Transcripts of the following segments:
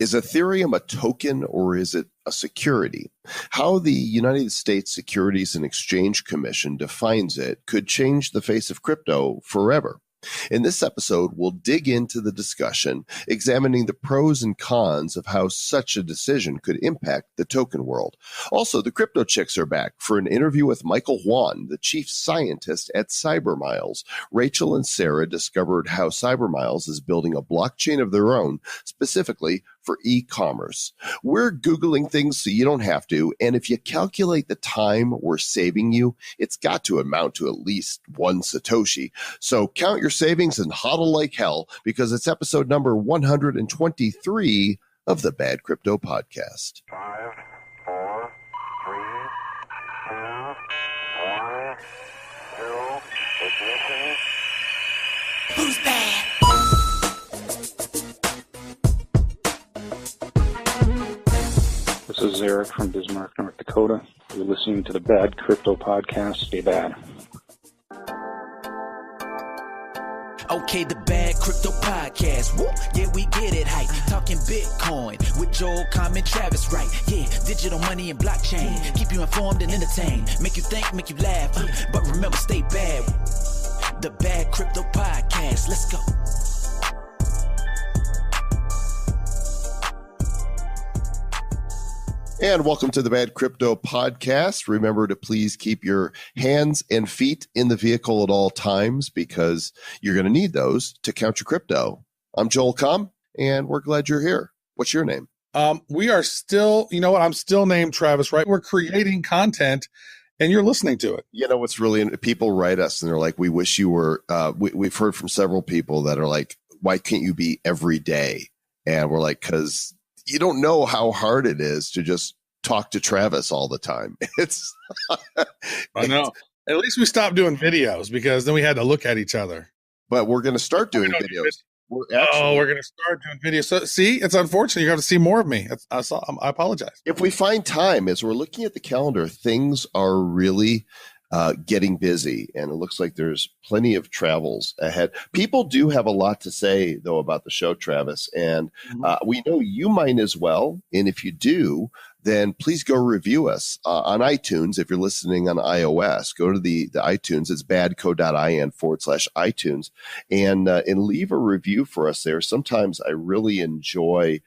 Is Ethereum a token or is it a security? How the United States Securities and Exchange Commission defines it could change the face of crypto forever. In this episode, we'll dig into the discussion, examining the pros and cons of how such a decision could impact the token world. Also, the Crypto Chicks are back for an interview with Michael Juan, the chief scientist at CyberMiles. Rachel and Sarah discovered how CyberMiles is building a blockchain of their own, specifically for e-commerce. We're Googling things so you don't have to, and if you calculate the time we're saving you, it's got to amount to at least one Satoshi. So count your savings and hodl like hell, because it's episode number 123 of the Bad Crypto Podcast. 5, 4, 3, 2, 1, 0, ignition. Who's bad? This is Eric from Bismarck, North Dakota. You're listening to the Bad Crypto Podcast. Stay bad. Okay, the Bad Crypto Podcast. Woo, yeah, we get it hype. Talking Bitcoin with Joel, Comm, and Travis Wright. Yeah, digital money and blockchain. Keep you informed and entertained. Make you think, make you laugh. But remember, stay bad. The Bad Crypto Podcast. Let's go. And welcome to the Bad Crypto Podcast. Remember to please keep your hands and feet in the vehicle at all times, because you're going to need those to count your crypto. I'm Joel Comm, and we're glad you're here. What's your name? We are still, you know what? I'm still named Travis, right? We're creating content and you're listening to it. You know what's really, people write us and they're like, we wish you were, we've heard from several people that are like, why can't you be every day? And we're like, because you don't know how hard it is to just talk to Travis all the time. It's I know. At least we stopped doing videos, because then we had to look at each other. But we're going to start doing videos. We're going to start doing videos. So see, it's unfortunate. You have to see more of me. I apologize. If we find time, as we're looking at the calendar, things are really getting busy, and it looks like there's plenty of travels ahead. People do have a lot to say, though, about the show, Travis, and we know you might as well. And if you do, then please go review us on iTunes. If you're listening on iOS, go to the iTunes. It's badco.in/iTunes and leave a review for us there. Sometimes I really enjoy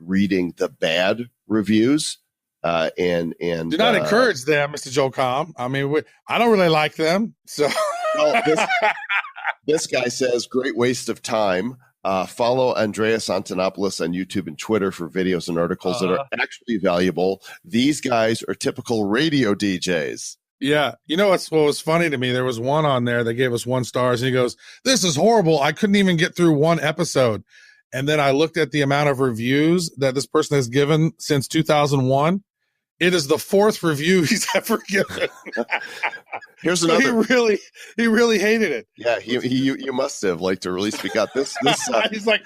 reading the bad reviews. And do not encourage them, Mr. Joel Comm. I mean, I don't really like them. So well, this guy says, great waste of time. Follow Andreas Antonopoulos on YouTube and Twitter for videos and articles that are actually valuable. These guys are typical radio DJs. Yeah. You know what was funny to me? There was one on there that gave us 1 star, and he goes, this is horrible. I couldn't even get through one episode. And then I looked at the amount of reviews that this person has given since 2001. It is the 4th review he's ever given. Here's another. He really hated it. Yeah, you must have liked to really speak out. This he's like,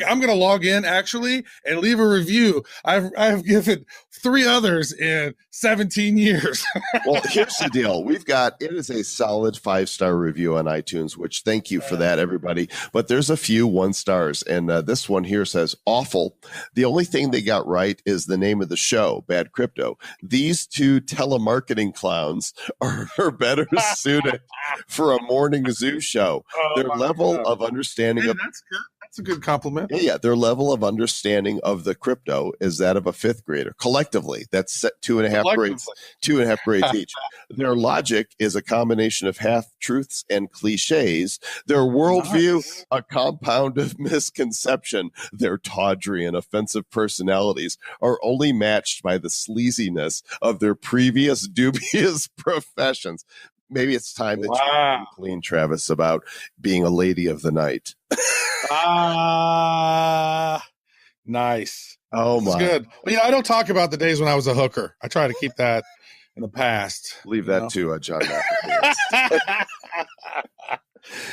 I'm going to log in actually and leave a review. I've given 3 others in 17 years. Well, here's the deal. It is a solid 5-star review on iTunes, which thank you for that, everybody. But there's a few 1 stars, and this one here says, awful. The only thing they got right is the name of the show, Bad Crypto. These 2 telemarketing clowns are better suited for a morning zoo show. Their level of understanding of that's good. That's a good compliment. Yeah, their level of understanding of the crypto is that of a 5th grader. Collectively, that's 2.5 grades, 2.5 grades each. Their logic is a combination of half-truths and cliches. Their worldview, a compound of misconception. Their tawdry and offensive personalities are only matched by the sleaziness of their previous dubious professions. Maybe it's time that you clean, Travis, about being a lady of the night. Nice. Oh, my. That's good. But, I don't talk about the days when I was a hooker. I try to keep that in the past. Leave that to John McAfee.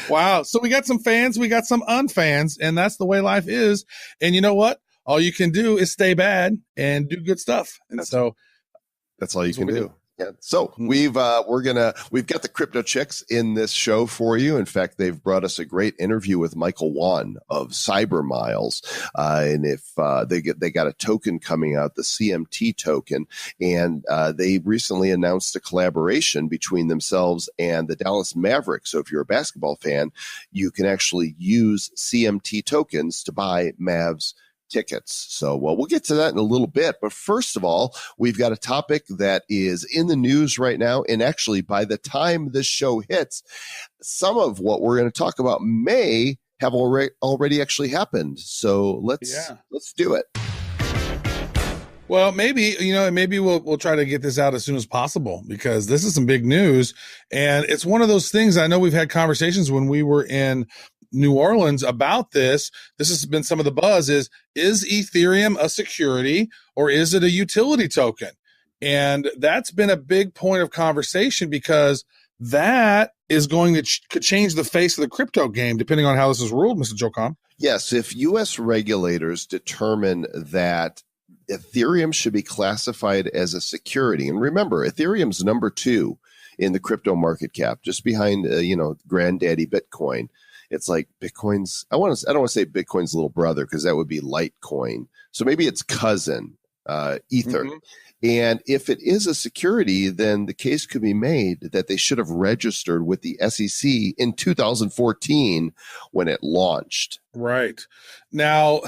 Wow. So we got some fans, we got some unfans, and that's the way life is. And you know what? All you can do is stay bad and do good stuff. And that's all you can do. Yeah. So we've got the crypto chicks in this show for you. In fact, they've brought us a great interview with Michael Wan of Cyber Miles. And if they got a token coming out, the CMT token, and they recently announced a collaboration between themselves and the Dallas Mavericks. So if you're a basketball fan, you can actually use CMT tokens to buy Mavs tickets. So, well, we'll get to that in a little bit. But first of all, we've got a topic that is in the news right now. And actually, by the time this show hits, some of what we're going to talk about may have already actually happened. So let's do it. Well, maybe we'll try to get this out as soon as possible, because this is some big news. And it's one of those things. I know we've had conversations when we were in New Orleans about this. This has been some of the buzz is Ethereum a security or is it a utility token? And that's been a big point of conversation, because that is going to could change the face of the crypto game, depending on how this is ruled, Mr. Jocom. Yes. If U.S. regulators determine that Ethereum should be classified as a security, and remember, Ethereum's number 2 in the crypto market cap, just behind, granddaddy Bitcoin. It's like Bitcoin's, I don't want to say Bitcoin's little brother, because that would be Litecoin. So maybe it's cousin, Ether. Mm-hmm. And if it is a security, then the case could be made that they should have registered with the SEC in 2014 when it launched. Right. Now,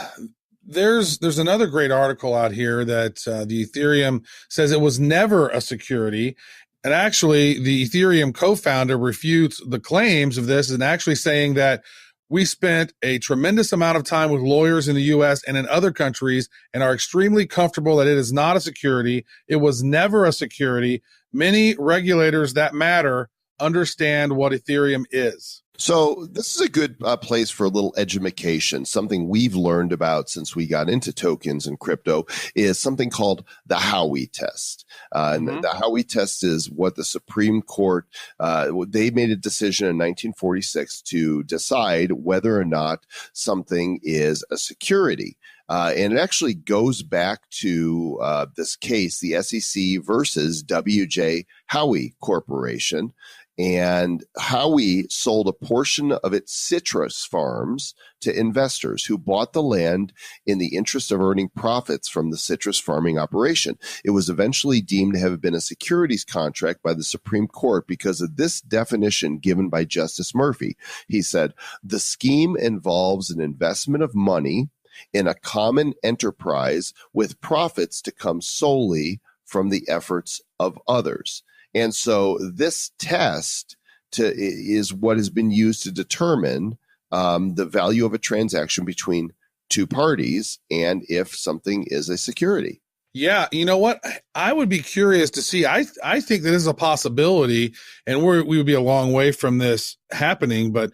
there's another great article out here that the Ethereum says it was never a security. And actually, the Ethereum co-founder refutes the claims of this and actually saying that we spent a tremendous amount of time with lawyers in the U.S. and in other countries and are extremely comfortable that it is not a security. It was never a security. Many regulators that matter understand what Ethereum is. So this is a good place for a little edumacation. Something we've learned about since we got into tokens and crypto is something called the Howey test. And the Howey test is what the Supreme Court, they made a decision in 1946 to decide whether or not something is a security. And it actually goes back to this case, the SEC versus W.J. Howey Corporation. And Howey sold a portion of its citrus farms to investors who bought the land in the interest of earning profits from the citrus farming operation. It was eventually deemed to have been a securities contract by the Supreme Court because of this definition given by Justice Murphy. He said, the scheme involves an investment of money in a common enterprise with profits to come solely from the efforts of others. And so this test is what has been used to determine the value of a transaction between two parties and if something is a security. Yeah, you know what? I would be curious to see. I think that is a possibility, and we would be a long way from this happening, but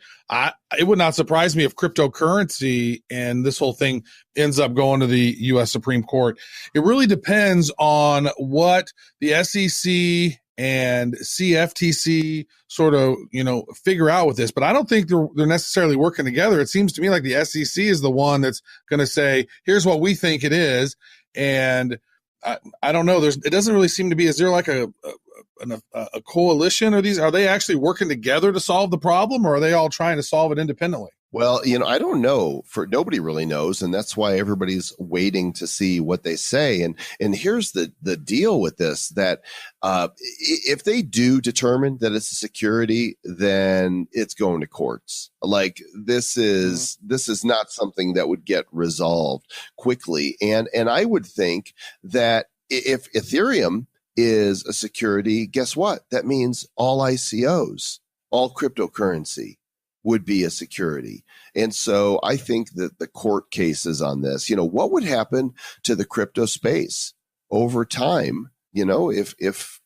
it would not surprise me if cryptocurrency and this whole thing ends up going to the U.S. Supreme Court. It really depends on what the SEC and CFTC sort of, figure out with this. But I don't think they're necessarily working together. It seems to me like the SEC is the one that's going to say, here's what we think it is. And I don't know. It doesn't really seem to be. Is there like a coalition? Are they actually working together to solve the problem, or are they all trying to solve it independently? Well, I don't know. Nobody really knows, and that's why everybody's waiting to see what they say. And here's the deal with this: that if they do determine that it's a security, then it's going to courts. Like this is not something that would get resolved quickly. And I would think that if Ethereum is a security, guess what? That means all ICOs, all cryptocurrency would be a security. And so I think that the court cases on this, what would happen to the crypto space over time, if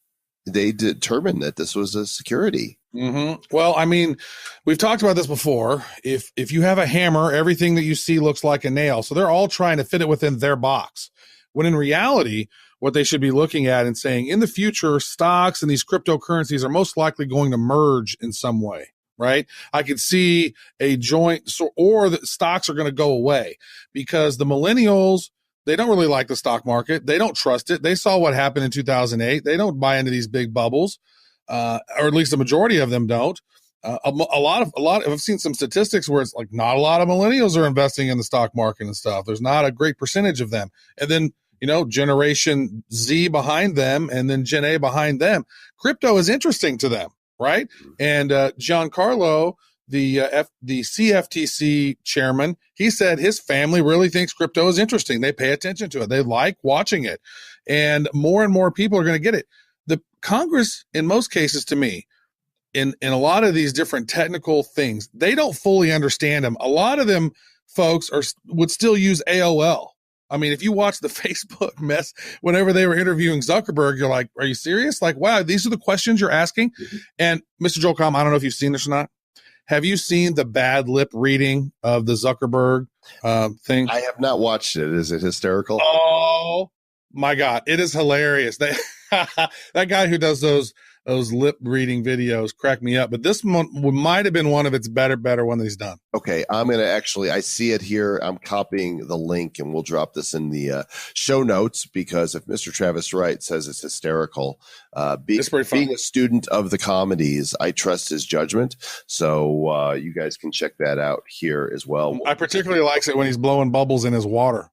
they determined that this was a security? Mm-hmm. Well, I mean, we've talked about this before. If you have a hammer, everything that you see looks like a nail. So they're all trying to fit it within their box. When in reality, what they should be looking at and saying, in the future, stocks and these cryptocurrencies are most likely going to merge in some way. Right? I could see a joint, or the stocks are going to go away because the millennials, They don't really like the stock market. They don't trust it. They saw what happened in 2008. They don't buy into these big bubbles, or at least the majority of them don't. A lot of I've seen some statistics where it's like not a lot of millennials are investing in the stock market and stuff. There's not a great percentage of them. And then, Generation Z behind them and then Gen A behind them. Crypto is interesting to them, right? And Giancarlo, the CFTC chairman, he said his family really thinks crypto is interesting. They pay attention to it. They like watching it. And more people are going to get it. The Congress, in most cases, to me, in a lot of these different technical things, they don't fully understand them. A lot of them folks would still use AOL. I mean, if you watch the Facebook mess, whenever they were interviewing Zuckerberg, you're like, are you serious? Like, wow, these are the questions you're asking? Mm-hmm. And Mr. Joel Comm, I don't know if you've seen this or not. Have you seen the bad lip reading of the Zuckerberg thing? I have not watched it. Is it hysterical? Oh, my God. It is hilarious. That guy who does those lip reading videos crack me up. But this one might have been one of its better one that he's done. Okay, I'm going to I see it here. I'm copying the link and we'll drop this in the show notes, because if Mr. Travis Wright says it's hysterical, being a student of the comedies, I trust his judgment. So you guys can check that out here as well. I particularly likes it when he's blowing bubbles in his water.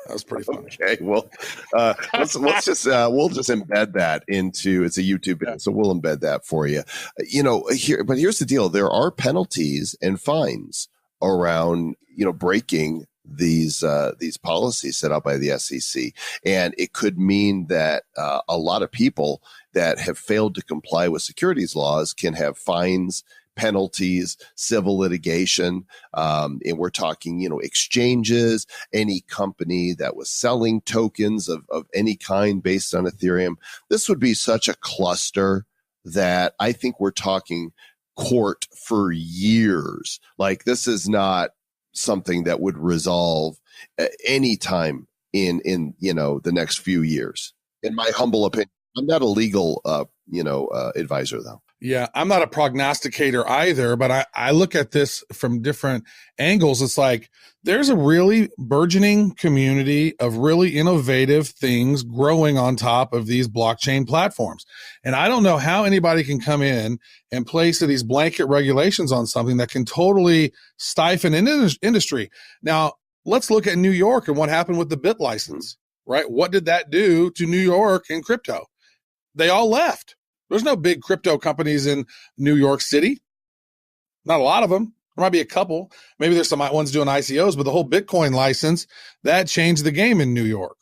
That was pretty funny. Okay, well, we'll just embed that into, it's a YouTube video, so we'll embed that for you. But here's the deal: there are penalties and fines around breaking these policies set out by the SEC, and it could mean that a lot of people that have failed to comply with securities laws can have fines, penalties, civil litigation, and we're talking, exchanges, any company that was selling tokens of any kind based on Ethereum. This would be such a cluster that I think we're talking court for years. Like, this is not something that would resolve any time in the next few years, in my humble opinion. I'm not a legal advisor, though. Yeah, I'm not a prognosticator either, but I look at this from different angles. It's like there's a really burgeoning community of really innovative things growing on top of these blockchain platforms. And I don't know how anybody can come in and place these blanket regulations on something that can totally stifle an industry. Now, let's look at New York and what happened with the BIT license, right? What did that do to New York and crypto? They all left. There's no big crypto companies in New York City. Not a lot of them. There might be a couple. Maybe there's some ones doing ICOs, but the whole Bitcoin license, that changed the game in New York.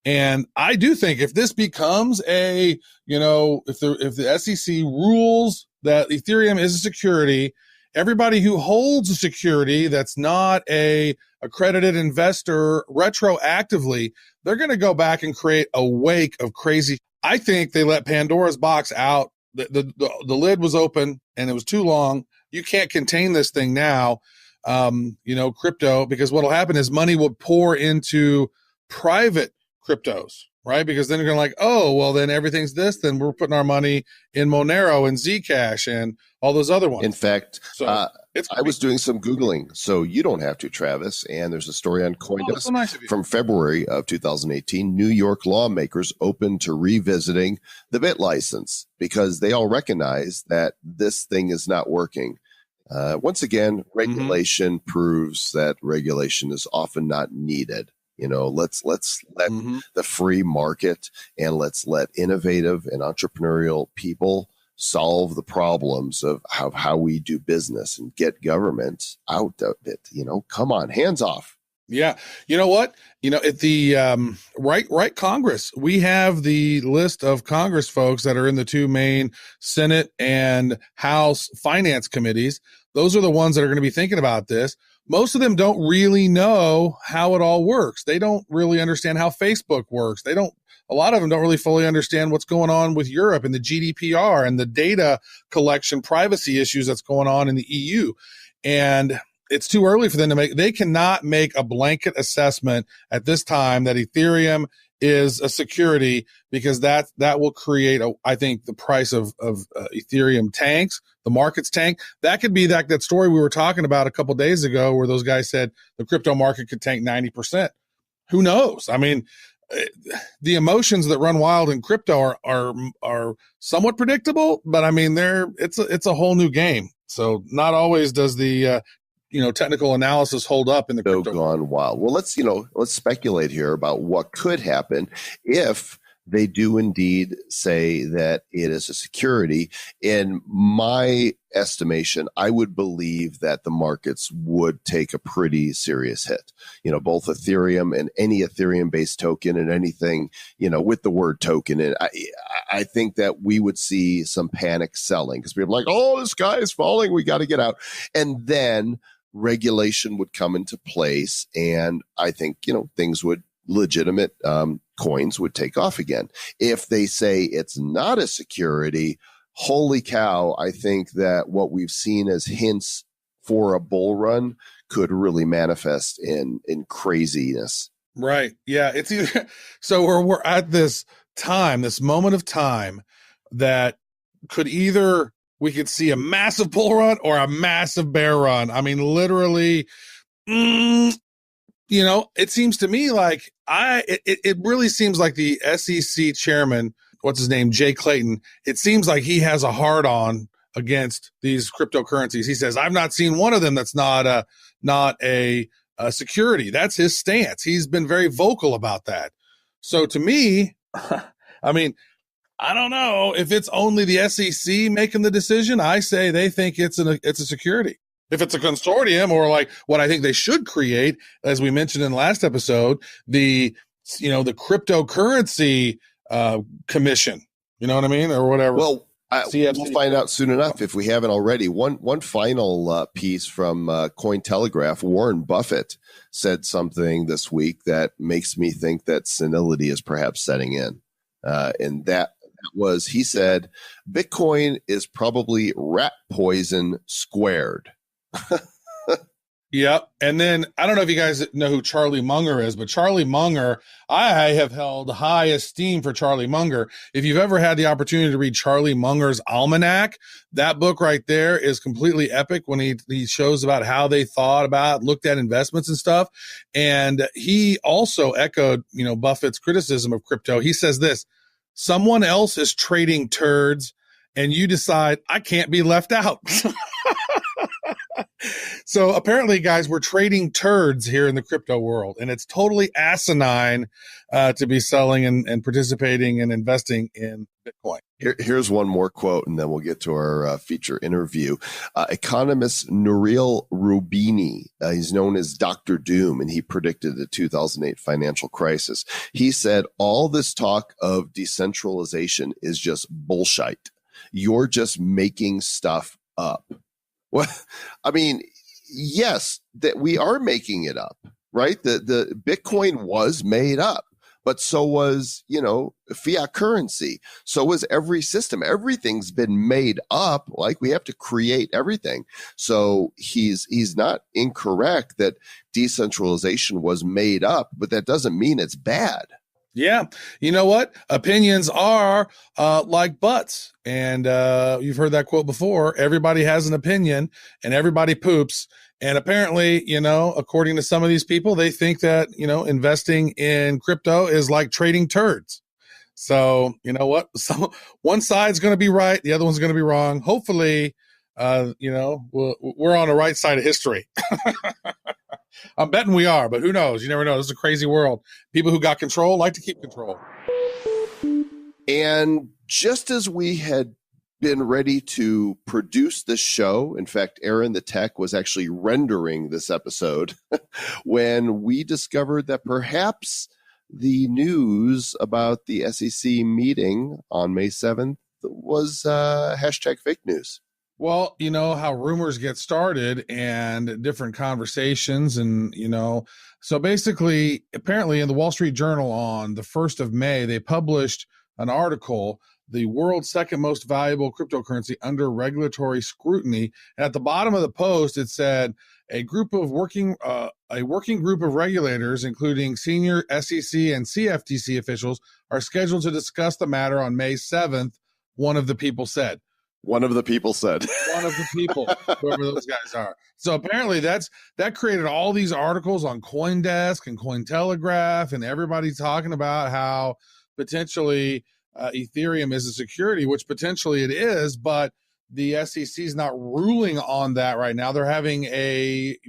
And I do think if this becomes if the SEC rules that Ethereum is a security, everybody who holds a security that's not a accredited investor retroactively, they're going to go back and create a wake of crazy. I think they let Pandora's box out. The lid was open and it was too long. You can't contain this thing now, crypto, because what'll happen is money will pour into private cryptos, right? Because then you're going to like, oh, well, then everything's this. Then we're putting our money in Monero and Zcash and all those other ones. In fact, I was doing some Googling, so you don't have to, Travis. And there's a story on CoinDesk so nice from February of 2018. New York lawmakers open to revisiting the BIT license because they all recognize that this thing is not working. Once again, regulation proves that regulation is often not needed. Let's let the free market and let's let innovative and entrepreneurial people solve the problems of how we do business and get government out of it. Come on, hands off. Yeah. You know what? At the right Congress, we have the list of Congress folks that are in the two main Senate and House finance committees. Those are the ones that are going to be thinking about this. Most of them don't really know how it all works. They don't really understand how Facebook works. A lot of them don't really fully understand what's going on with Europe and the GDPR and the data collection privacy issues that's going on in the EU. And it's too early for them they cannot make a blanket assessment at this time that Ethereum is a security, because that will create, I think, the price of Ethereum tanks, the market's tank. That could be that story we were talking about a couple of days ago where those guys said the crypto market could tank 90%. who knows? I mean, the emotions that run wild in crypto are somewhat predictable, but I mean, it's a whole new game. So not always does the technical analysis hold up in the crypto gone wild. Well, let's speculate here about what could happen if they do indeed say that it is a security. In my estimation, I would believe that the markets would take a pretty serious hit. Both Ethereum and any Ethereum-based token and anything, with the word token. And I think that we would see some panic selling because people are like, oh, this guy is falling. We got to get out. And then regulation would come into place. And I think, things would legitimate coins would take off again. If they say it's not a security, holy cow, I think that what we've seen as hints for a bull run could really manifest in craziness. Right. Yeah. It's either so we're at this moment of time that could either we could see a massive bull run or a massive bear run. I mean, literally, it seems to me like it really seems like the SEC chairman, what's his name, Jay Clayton, it seems like he has a hard on against these cryptocurrencies. He says, I've not seen one of them that's not a security. That's his stance. He's been very vocal about that. So to me, I mean, I don't know if it's only the SEC making the decision. I say they think it's a security. If it's a consortium, or like what I think they should create, as we mentioned in the last episode, the cryptocurrency commission, you know what I mean, or whatever. Well, we'll find out soon enough if we haven't already. One final piece from Cointelegraph. Warren Buffett said something this week that makes me think that senility is perhaps setting in, and that was, he said, Bitcoin is probably rat poison squared. Yep. And then I don't know if you guys know who Charlie Munger is, but Charlie Munger, I have held high esteem for Charlie Munger. If you've ever had the opportunity to read Charlie Munger's Almanac, that book right there is completely epic when he shows about how they thought about, looked at investments and stuff. And he also echoed, Buffett's criticism of crypto. He says this: someone else is trading turds and you decide I can't be left out. So apparently, guys, we're trading turds here in the crypto world, and it's totally asinine to be selling and participating and investing in Bitcoin. Here's one more quote, and then we'll get to our feature interview. Economist Nouriel Roubini, he's known as Dr. Doom, and he predicted the 2008 financial crisis. He said, all this talk of decentralization is just bullshit. You're just making stuff up. Well, I mean, yes, that we are making it up, right? The Bitcoin was made up, but so was, fiat currency. So was every system. Everything's been made up. Like, we have to create everything. So he's not incorrect that decentralization was made up, but that doesn't mean it's bad. Yeah. You know what? Opinions are like butts. And you've heard that quote before. Everybody has an opinion and everybody poops. And apparently, according to some of these people, they think that, investing in crypto is like trading turds. So, you know what? One side's going to be right. The other one's going to be wrong. Hopefully, we're on the right side of history. I'm betting we are, but who knows? You never know. This is a crazy world. People who got control like to keep control. And just as we had been ready to produce this show, in fact, Aaron the Tech was actually rendering this episode when we discovered that perhaps the news about the SEC meeting on May 7th was hashtag fake news. Well, you know how rumors get started and different conversations and, so basically, apparently in the Wall Street Journal on the 1st of May, they published an article, the world's second most valuable cryptocurrency under regulatory scrutiny. And at the bottom of the post, it said a working group of regulators, including senior SEC and CFTC officials, are scheduled to discuss the matter on May 7th, one of the people said. One of the people said. One of the people, whoever those guys are. So apparently that created all these articles on CoinDesk and Cointelegraph, and everybody's talking about how potentially Ethereum is a security, which potentially it is, but the SEC is not ruling on that right now. They're having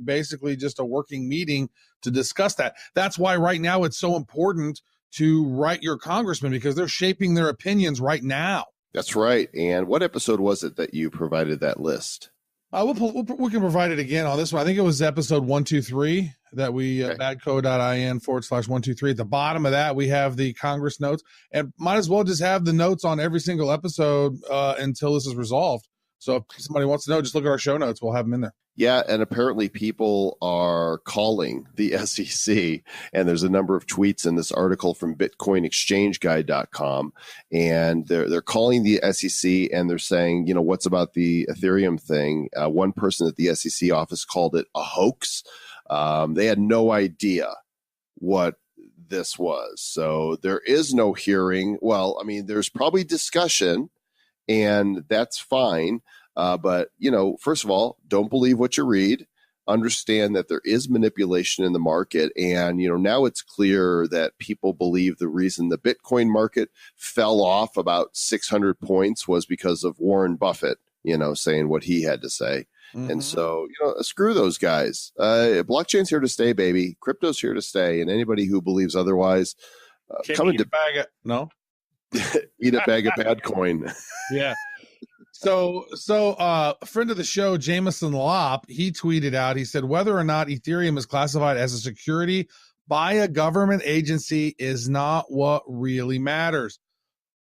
basically just a working meeting to discuss that. That's why right now it's so important to write your congressman, because they're shaping their opinions right now. That's right. And what episode was it that you provided that list? We can provide it again on this one. I think it was episode 123 that we badco.in/123. At the bottom of that, we have the Congress notes, and might as well just have the notes on every single episode until this is resolved. So if somebody wants to know, just look at our show notes. We'll have them in there. Yeah, and apparently people are calling the SEC, and there's a number of tweets in this article from BitcoinExchangeGuide.com, and they're calling the SEC, and they're saying, what's about the Ethereum thing? One person at the SEC office called it a hoax. They had no idea what this was. So there is no hearing. Well, I mean, there's probably discussion, and that's fine. But, first of all, don't believe what you read. Understand that there is manipulation in the market. And, now it's clear that people believe the reason the Bitcoin market fell off about 600 points was because of Warren Buffett, saying what he had to say. Mm-hmm. And so, screw those guys. Blockchain's here to stay, baby. Crypto's here to stay. And anybody who believes otherwise, come into eat a bag of bad coin. Yeah. So a friend of the show, Jameson Lopp, he tweeted out, he said, whether or not Ethereum is classified as a security by a government agency is not what really matters.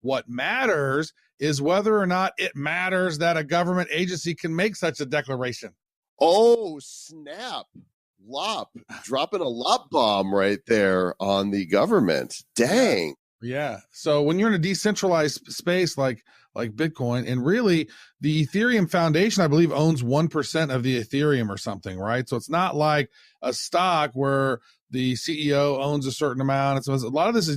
What matters is whether or not it matters that a government agency can make such a declaration. Oh, snap. Lopp, dropping a Lopp bomb right there on the government. Dang. Yeah. So when you're in a decentralized space like Bitcoin, and really the Ethereum Foundation, I believe, owns 1% of the Ethereum or something, right? So it's not like a stock where the CEO owns a certain amount. It's a lot of these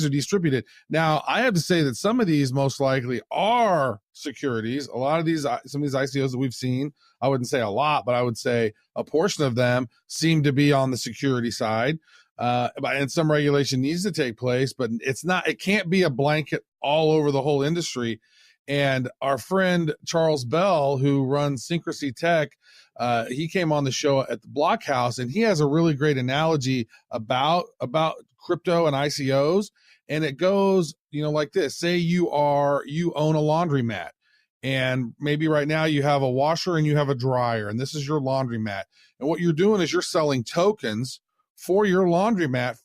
are distributed. Now, I have to say that some of these most likely are securities. A lot of these, some of these ICOs that we've seen, I wouldn't say a lot, but I would say a portion of them seem to be on the security side. And some regulation needs to take place, but it can't be a blanket all over the whole industry. And our friend Charles Bell, who runs Syncrasy Tech, he came on the show at the Blockhouse, and he has a really great analogy about crypto and ICOs. And it goes, like this: say you own a laundromat, and maybe right now you have a washer and you have a dryer, and this is your laundromat. And what you're doing is you're selling tokens for your laundromat,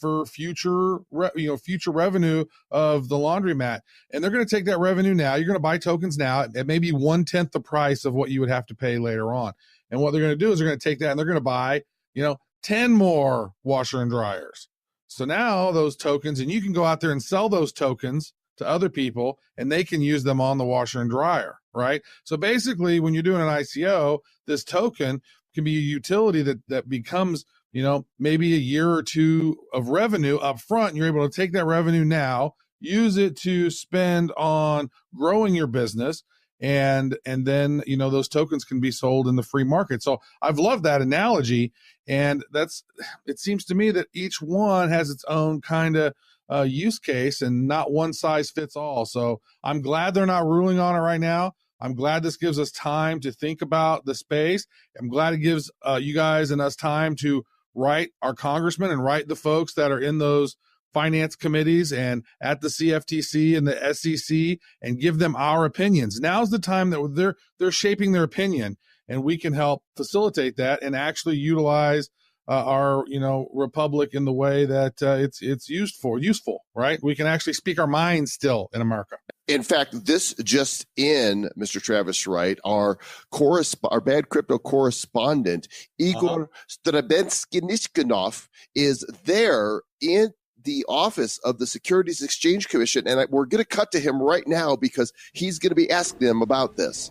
for future revenue of the laundromat. And they're going to take that revenue now. You're going to buy tokens now at maybe 1/10 the price of what you would have to pay later on. And what they're going to do is they're going to take that and they're going to buy, 10 more washer and dryers. So now those tokens, and you can go out there and sell those tokens to other people, and they can use them on the washer and dryer, right? So basically, when you're doing an ICO, this token can be a utility that becomes, maybe a year or two of revenue up front, and you're able to take that revenue now, use it to spend on growing your business, and then, those tokens can be sold in the free market. So I've loved that analogy, and it seems to me that each one has its own kind of use case, and not one size fits all. So I'm glad they're not ruling on it right now. I'm glad this gives us time to think about the space. I'm glad it gives you guys and us time to write our congressmen and write the folks that are in those finance committees and at the CFTC and the SEC, and give them our opinions. Now's the time that they're shaping their opinion, and we can help facilitate that and actually utilize our republic in the way that it's useful, right? We can actually speak our minds still in America. In fact, this just in, Mr. Travis Wright, our bad crypto correspondent, Igor Strabenskiniskinov, is there in the office of the Securities Exchange Commission. And we're going to cut to him right now because he's going to be asking them about this.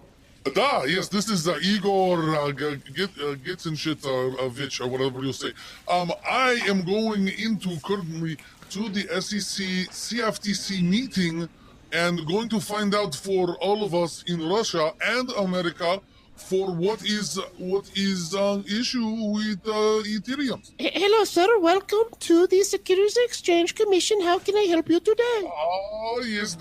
Yes, this is Igor Gitsinshitavich, or whatever you'll say. I am going into currently to the SEC CFTC meeting and going to find out for all of us in Russia and America for what is an issue with Ethereum. Hello, sir. Welcome to the Securities and Exchange Commission. How can I help you today? Yes,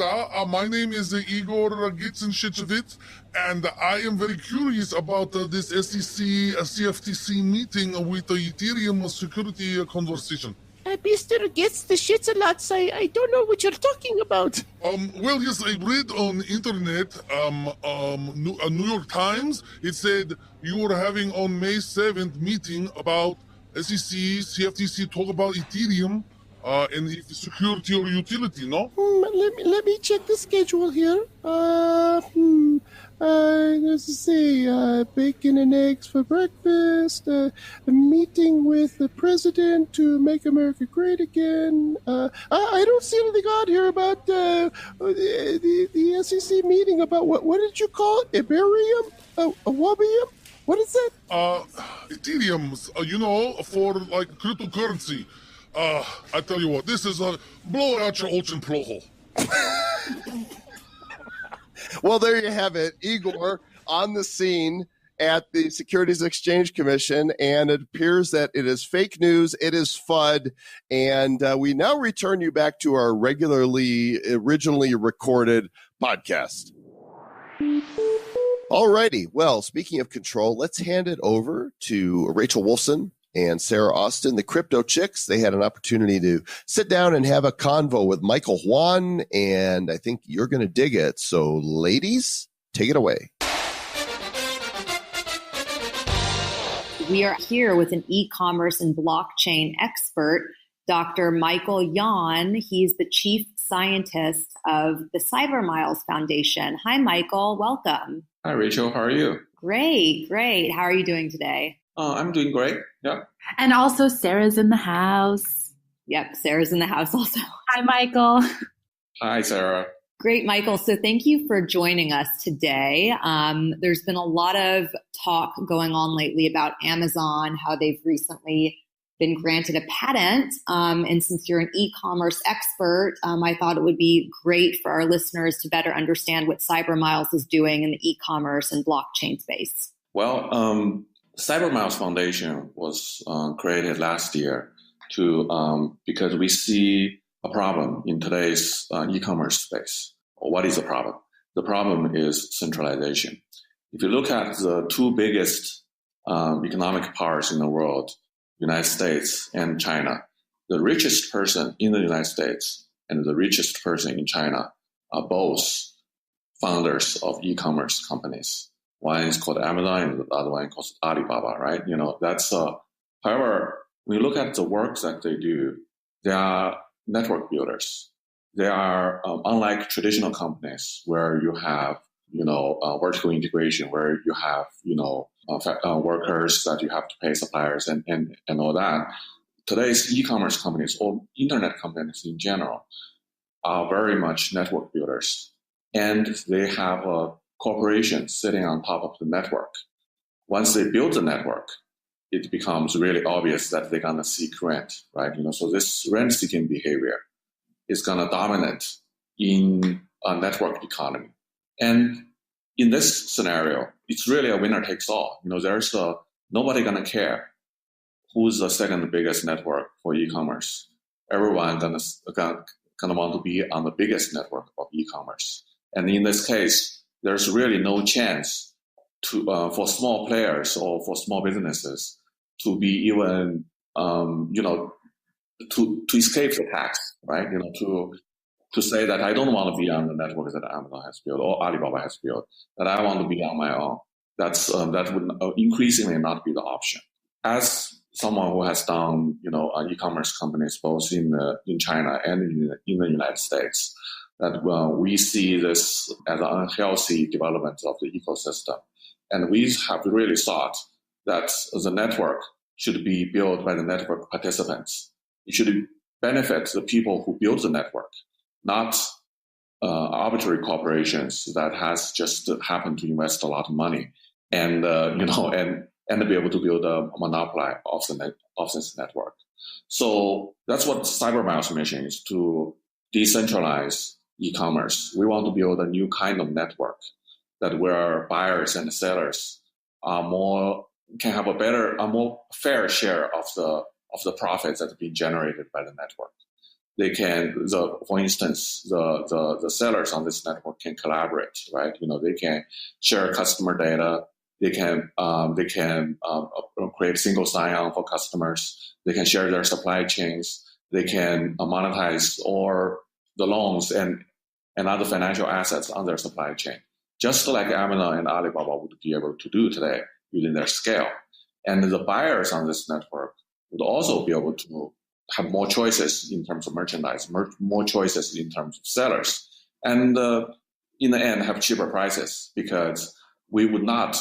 my name is Igor Gitsinshevich, and I am very curious about this SEC CFTC meeting with the Ethereum security conversation. Mr. Gets the shits a lot, so I don't know what you're talking about. Well, yes, I read on internet, New York Times, it said you were having on May 7th meeting about SEC, CFTC talk about Ethereum, and its security or utility, no? Let me check the schedule here. Let's see, bacon and eggs for breakfast, a meeting with the president to make America great again. I don't see anything on here about the SEC meeting about what did you call it? Iberium? Wabium? What is that? Ethereum, for like cryptocurrency. I tell you what, this is a blow out your ocean ploho. Well, there you have it. Igor on the scene at the Securities Exchange Commission, and it appears that it is fake news, it is FUD, and we now return you back to our originally recorded podcast. Alrighty, well, speaking of control, let's hand it over to Rachel Wolfson and Sarah Austin, the Crypto Chicks. They had an opportunity to sit down and have a convo with Michael Juan, and I think you're going to dig it. So, ladies, take it away. We are here with an e-commerce and blockchain expert, Dr. Michael Juan. He's the chief scientist of the CyberMiles Foundation. Hi, Michael. Welcome. Hi, Rachel. How are you? Great. How are you doing today? I'm doing great. Yeah. And also Sarah's in the house. Yep, Sarah's in the house also. Hi, Michael. Hi, Sarah. Great, Michael. So thank you for joining us today. There's been a lot of talk going on lately about Amazon, how they've recently been granted a patent. And since you're an e-commerce expert, I thought it would be great for our listeners to better understand what CyberMiles is doing in the e-commerce and blockchain space. Well, CyberMiles Foundation was created last year because we see a problem in today's e-commerce space. What is the problem? The problem is centralization. If you look at the two biggest economic powers in the world, United States and China, the richest person in the United States and the richest person in China are both founders of e-commerce companies. One is called Amazon, and the other one is called Alibaba, right? That's. However, when you look at the work that they do, they are network builders. They are unlike traditional companies where you have, vertical integration, where you have, workers that you have to pay, suppliers, and all that. Today's e-commerce companies or internet companies in general are very much network builders, and they have a corporation sitting on top of the network. Once they build the network, it becomes really obvious that they're going to seek rent, right? So this rent-seeking behavior is going to dominate in a network economy. And in this scenario, it's really a winner takes all. There's nobody going to care who's the second biggest network for e-commerce. Everyone going to want to be on the biggest network of e-commerce. And in this case, there's really no chance for small players or for small businesses to be even, to escape the tax, right? To say that I don't want to be on the network that Amazon has built or Alibaba has built, that I want to be on my own. That would increasingly not be the option. As someone who has done, e-commerce companies both in China and in the United States, that we see this as an unhealthy development of the ecosystem. And we have really thought that the network should be built by the network participants. It should benefit the people who build the network, not arbitrary corporations that has just happened to invest a lot of money and be able to build a monopoly of this network. So that's what CyberMiles mission is, to decentralize e-commerce. We want to build a new kind of network that where buyers and sellers can have a more fair share of the profits that have been generated by the network. They can, for instance, the sellers on this network can collaborate, right? They can share customer data. They can create single sign-on for customers. They can share their supply chains. They can monetize or the loans and other financial assets on their supply chain, just like Amazon and Alibaba would be able to do today using their scale. And the buyers on this network would also be able to have more choices in terms of merchandise, more choices in terms of sellers, and in the end have cheaper prices, because we would not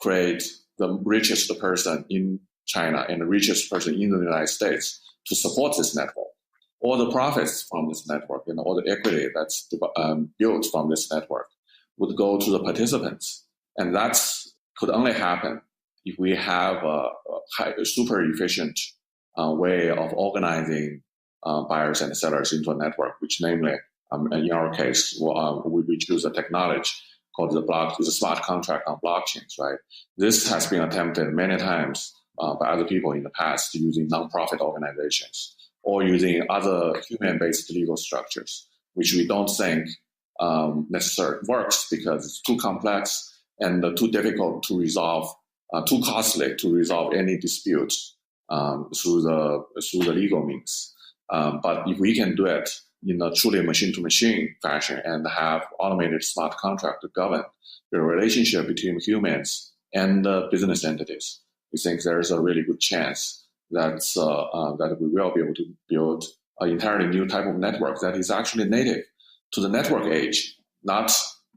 create the richest person in China and the richest person in the United States to support this network. All the profits from this network and all the equity that's built from this network would go to the participants. And that could only happen if we have a super efficient way of organizing buyers and sellers into a network, which namely, in our case, we choose a technology called the smart contract on blockchains, right? This has been attempted many times by other people in the past using nonprofit organizations or using other human-based legal structures, which we don't think necessarily works because it's too complex and too difficult to resolve, too costly to resolve any disputes through the legal means. But if we can do it in a truly machine-to-machine fashion and have automated smart contract to govern the relationship between humans and business entities, we think there is a really good chance that we will be able to build an entirely new type of network that is actually native to the network age, not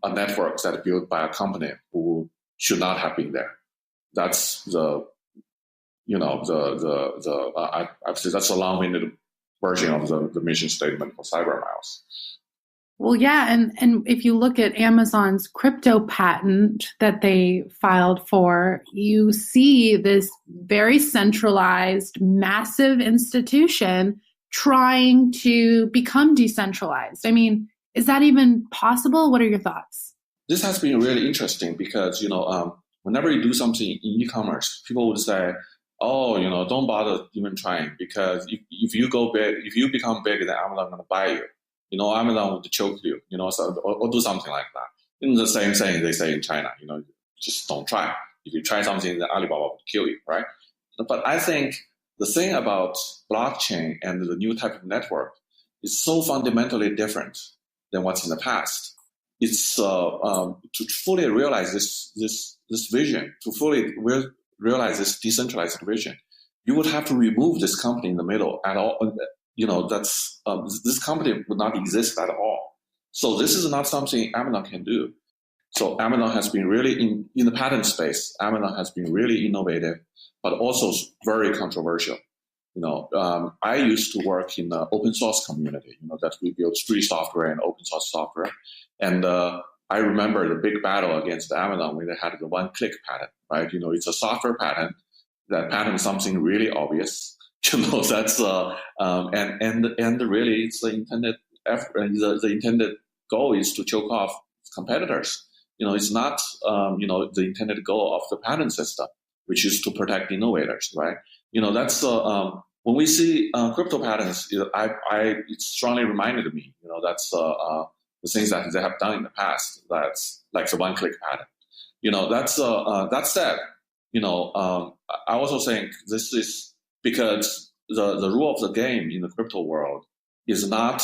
a network that is built by a company who should not have been there. That's I'd say that's a long-winded version of the mission statement for CyberMiles. Well, yeah, and if you look at Amazon's crypto patent that they filed for, you see this very centralized, massive institution trying to become decentralized. I mean, is that even possible? What are your thoughts? This has been really interesting because, whenever you do something in e-commerce, people would say, oh, don't bother even trying, because if you go big, if you become big, then Amazon going to buy you. Amazon would choke you, or do something like that. The same thing they say in China, just don't try. If you try something, then Alibaba would kill you, right? But I think the thing about blockchain and the new type of network is so fundamentally different than what's in the past. It's to fully realize this vision, to fully realize this decentralized vision, you would have to remove this company in the middle at all. That's this company would not exist at all. So this is not something Amazon can do. So Amazon has been really in the patent space. Amazon has been really innovative, but also very controversial. I used to work in the open source community. That we built free software and open source software, and I remember the big battle against Amazon when they had the one-click patent. Right? It's a software patent that patents something really obvious. That's and really it's the intended the intended goal is to choke off competitors. It's not the intended goal of the patent system, which is to protect innovators, right? That's when we see crypto patents, it strongly reminded me. That's the things that they have done in the past. That's like the one-click patent. That said, I also think this is because the rule of the game in the crypto world is not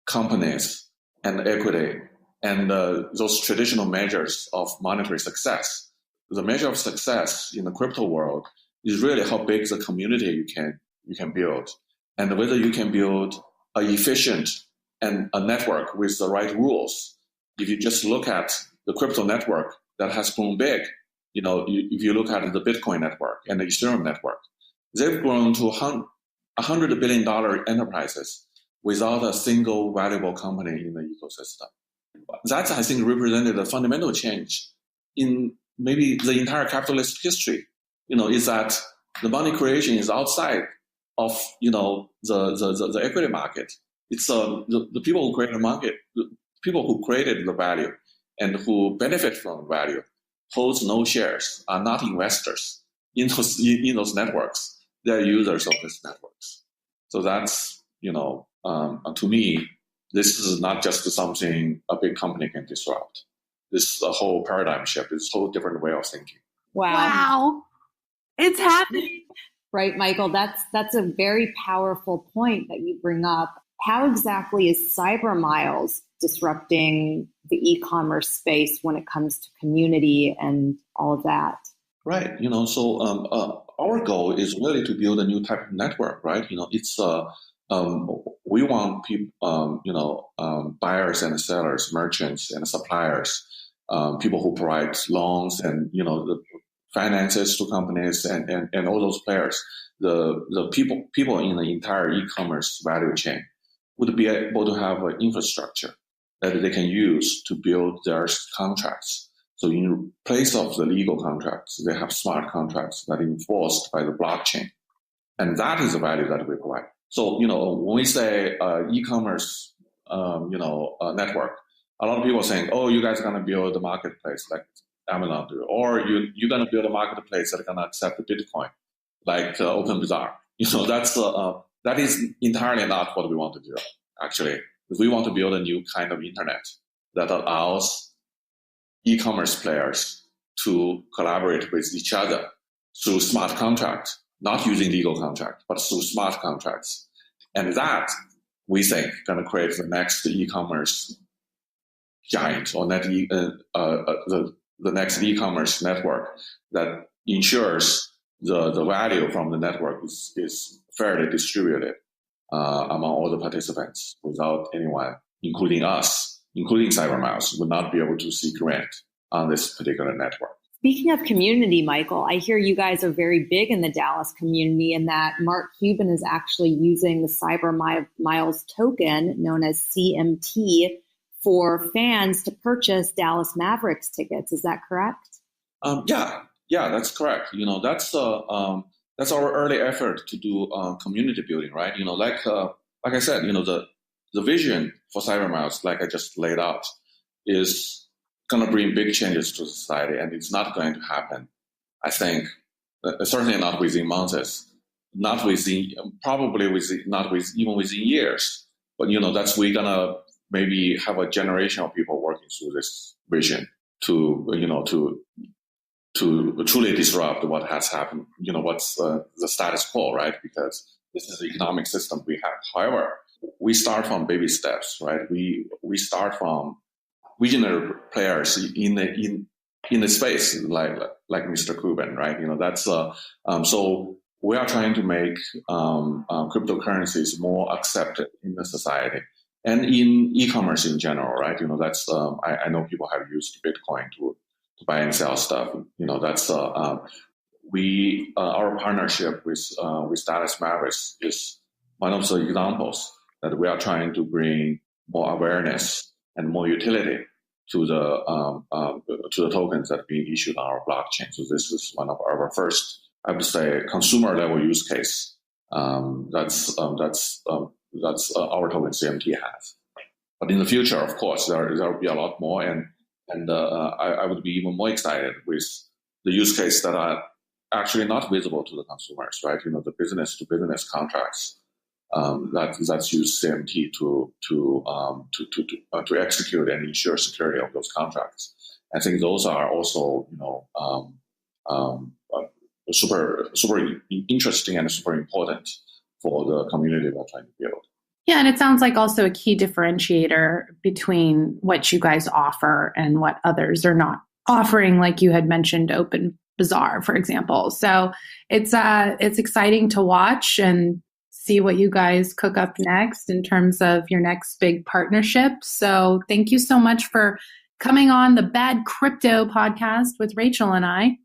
companies and equity and those traditional measures of monetary success. The measure of success in the crypto world is really how big the community you can build, and whether you can build an efficient and a network with the right rules. If you just look at the crypto network that has grown big, if you look at the Bitcoin network and the Ethereum network, they've grown to $100 billion enterprises without a single valuable company in the ecosystem. That, I think, represented a fundamental change in maybe the entire capitalist history. Is that the money creation is outside of the equity market. It's the people who create the market, the people who created the value and who benefit from the value holds no shares, are not investors in those networks. They're users of these networks. So that's, to me, this is not just something a big company can disrupt. This is a whole paradigm shift. It's a whole different way of thinking. Wow. It's happening. Right, Michael, that's a very powerful point that you bring up. How exactly is CyberMiles disrupting the e-commerce space when it comes to community and all of that? Right. So our goal is really to build a new type of network, right? It's we want people, buyers and sellers, merchants and suppliers, people who provide loans and the finances to companies and all those players, the people in the entire e-commerce value chain would be able to have an infrastructure that they can use to build their contracts. So in place of the legal contracts, they have smart contracts that are enforced by the blockchain. And that is the value that we provide. So, when we say e-commerce, network, a lot of people are saying, oh, you guys are going to build a marketplace like Amazon do, or you're going to build a marketplace that's going to accept Bitcoin, like OpenBazaar. That is entirely not what we want to do, actually. We want to build a new kind of internet that allows e-commerce players to collaborate with each other through smart contracts, not using legal contracts, but through smart contracts. And that, we think, going to create the next e-commerce giant, or the next e-commerce network that ensures the value from the network is fairly distributed among all the participants without anyone, including us, including CyberMiles, would not be able to seek rent on this particular network. Speaking of community, Michael, I hear you guys are very big in the Dallas community and that Mark Cuban is actually using the CyberMiles token, known as CMT, for fans to purchase Dallas Mavericks tickets. Is that correct? Yeah, that's correct. That's our early effort to do community building, right? Like I said, the vision for CyberMiles, like I just laid out, is going to bring big changes to society, and it's not going to happen, I think, certainly not within months, not within even within years. But that's we're gonna maybe have a generation of people working through this vision to truly disrupt what has happened. What's the status quo, right? Because this is the economic system we have. However, we start from baby steps, right? We start from visionary players in the space, like Mr. Cuban, right? That's so we are trying to make cryptocurrencies more accepted in the society and in e-commerce in general, right? That's I know people have used Bitcoin to buy and sell stuff. That's our partnership with Dallas Mavericks is one of the examples that we are trying to bring more awareness and more utility to the tokens that are being issued on our blockchain. So this is one of our first, I would say, consumer level use case. That's our token CMT has. But in the future, of course, there will be a lot more, and I would be even more excited with the use case that are actually not visible to the consumers, right? The business to business contracts. That's use CMT to execute and ensure security of those contracts. I think those are also super interesting and super important for the community we're trying to build. Yeah, and it sounds like also a key differentiator between what you guys offer and what others are not offering, like you had mentioned, OpenBazaar, for example. So it's exciting to watch and see what you guys cook up next in terms of your next big partnership. So thank you so much for coming on the Bad Crypto podcast with Rachel and I.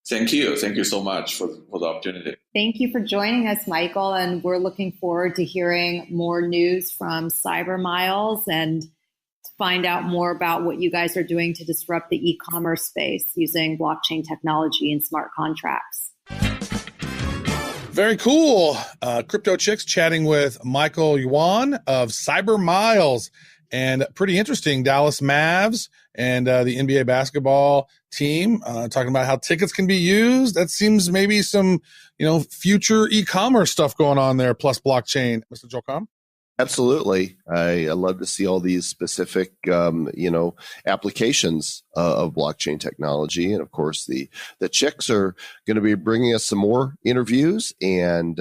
Thank you. Thank you so much for the opportunity. Thank you for joining us, Michael. And we're looking forward to hearing more news from CyberMiles and to find out more about what you guys are doing to disrupt the e-commerce space using blockchain technology and smart contracts. Very cool. Crypto Chicks chatting with Michael Yuan of Cyber Miles, and pretty interesting. Dallas Mavs and the NBA basketball team talking about how tickets can be used. That seems maybe some, future e-commerce stuff going on there, plus blockchain. Mr. Joel Comm? Absolutely. I love to see all these specific, applications of blockchain technology. And of course, the chicks are going to be bringing us some more interviews. And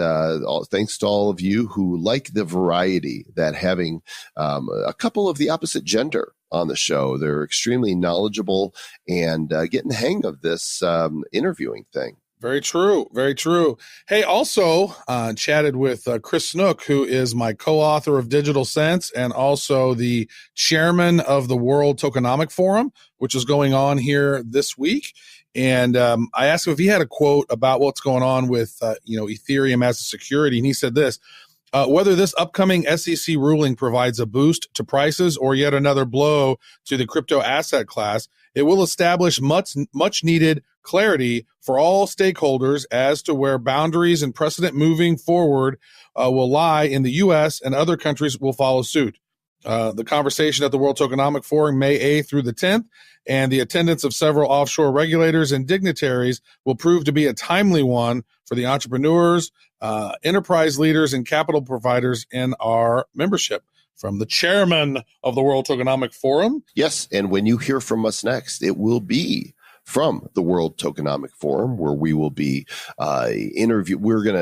thanks to all of you who like the variety that having a couple of the opposite gender on the show. They're extremely knowledgeable and getting the hang of this interviewing thing. Very true. Very true. Hey, also chatted with Chris Snook, who is my co-author of Digital Sense and also the chairman of the World Tokenomic Forum, which is going on here this week. And I asked him if he had a quote about what's going on with, Ethereum as a security. And he said this: whether this upcoming SEC ruling provides a boost to prices or yet another blow to the crypto asset class, it will establish much needed clarity for all stakeholders as to where boundaries and precedent moving forward will lie in the U.S. and other countries will follow suit. The conversation at the World Tokenomic Forum, May 8th through the 10th, and the attendance of several offshore regulators and dignitaries will prove to be a timely one for the entrepreneurs, enterprise leaders, and capital providers in our membership. From the chairman of the World Tokenomic Forum. Yes, and when you hear from us next, it will be from the World Tokenomic Forum, where we will be interview.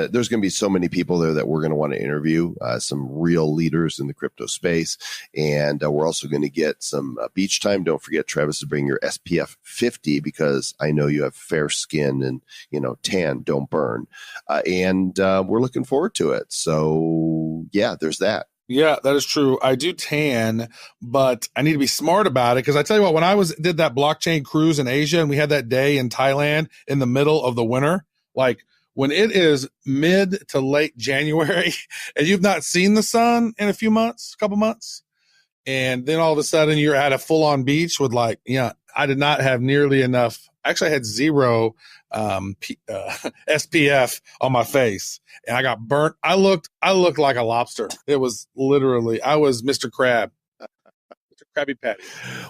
There's gonna be so many people there that we're gonna want to interview, some real leaders in the crypto space, and we're also going to get some beach time. Don't forget, Travis, to bring your SPF 50 because I know you have fair skin and tan, don't burn, and we're looking forward to it. So yeah, there's that. Yeah, that is true. I do tan, but I need to be smart about it because I tell you what, when I did that blockchain cruise in Asia and we had that day in Thailand in the middle of the winter, like when it is mid to late January and you've not seen the sun in a couple months, and then all of a sudden you're at a full-on beach with I did not have nearly enough. Actually, I had zero SPF on my face, and I got burnt. I looked like a lobster. It was literally, I was Mr. Crab. Krabby Patty.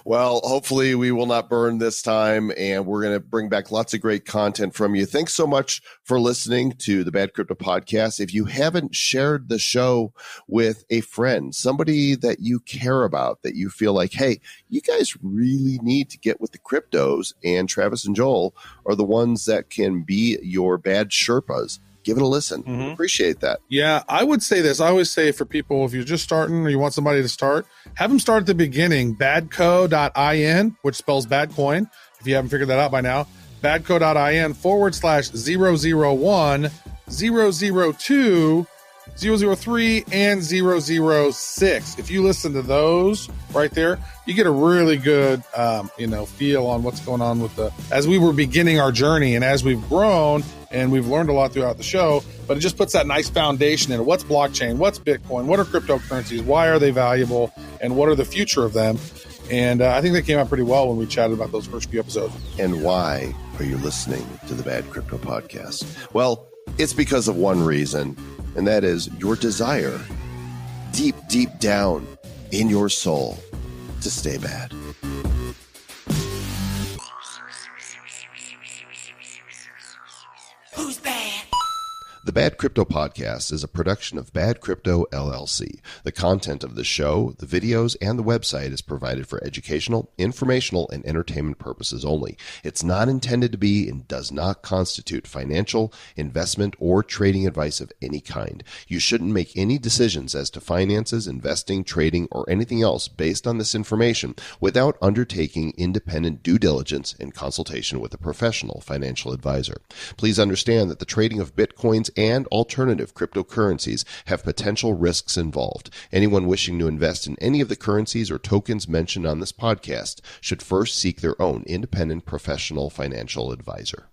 Well, hopefully we will not burn this time, and we're going to bring back lots of great content from you. Thanks so much for listening to the Bad Crypto Podcast. If you haven't shared the show with a friend, somebody that you care about, that you feel like, hey, you guys really need to get with the cryptos, and Travis and Joel are the ones that can be your bad Sherpas, give it a listen. Mm-hmm. Appreciate that. Yeah, I would say this. I always say for people, if you're just starting or you want somebody to start, have them start at the beginning. Badco.in, which spells Badcoin, if you haven't figured that out by now. Badco.in /001 002 003 and 006. If you listen to those right there, you get a really good feel on what's going on as we were beginning our journey and as we've grown and we've learned a lot throughout the show, but it just puts that nice foundation in what's blockchain, what's Bitcoin, what are cryptocurrencies, why are they valuable, and what are the future of them. And I think they came out pretty well when we chatted about those first few episodes. And why are you listening to the Bad Crypto Podcast? Well, it's because of one reason, and that is your desire deep, deep down in your soul to stay bad. Who's bad? The Bad Crypto Podcast is a production of Bad Crypto LLC. The content of the show, the videos, and the website is provided for educational, informational, and entertainment purposes only. It's not intended to be and does not constitute financial, investment, or trading advice of any kind. You shouldn't make any decisions as to finances, investing, trading, or anything else based on this information without undertaking independent due diligence and consultation with a professional financial advisor. Please understand that the trading of Bitcoins and alternative cryptocurrencies have potential risks involved. Anyone wishing to invest in any of the currencies or tokens mentioned on this podcast should first seek their own independent professional financial advisor.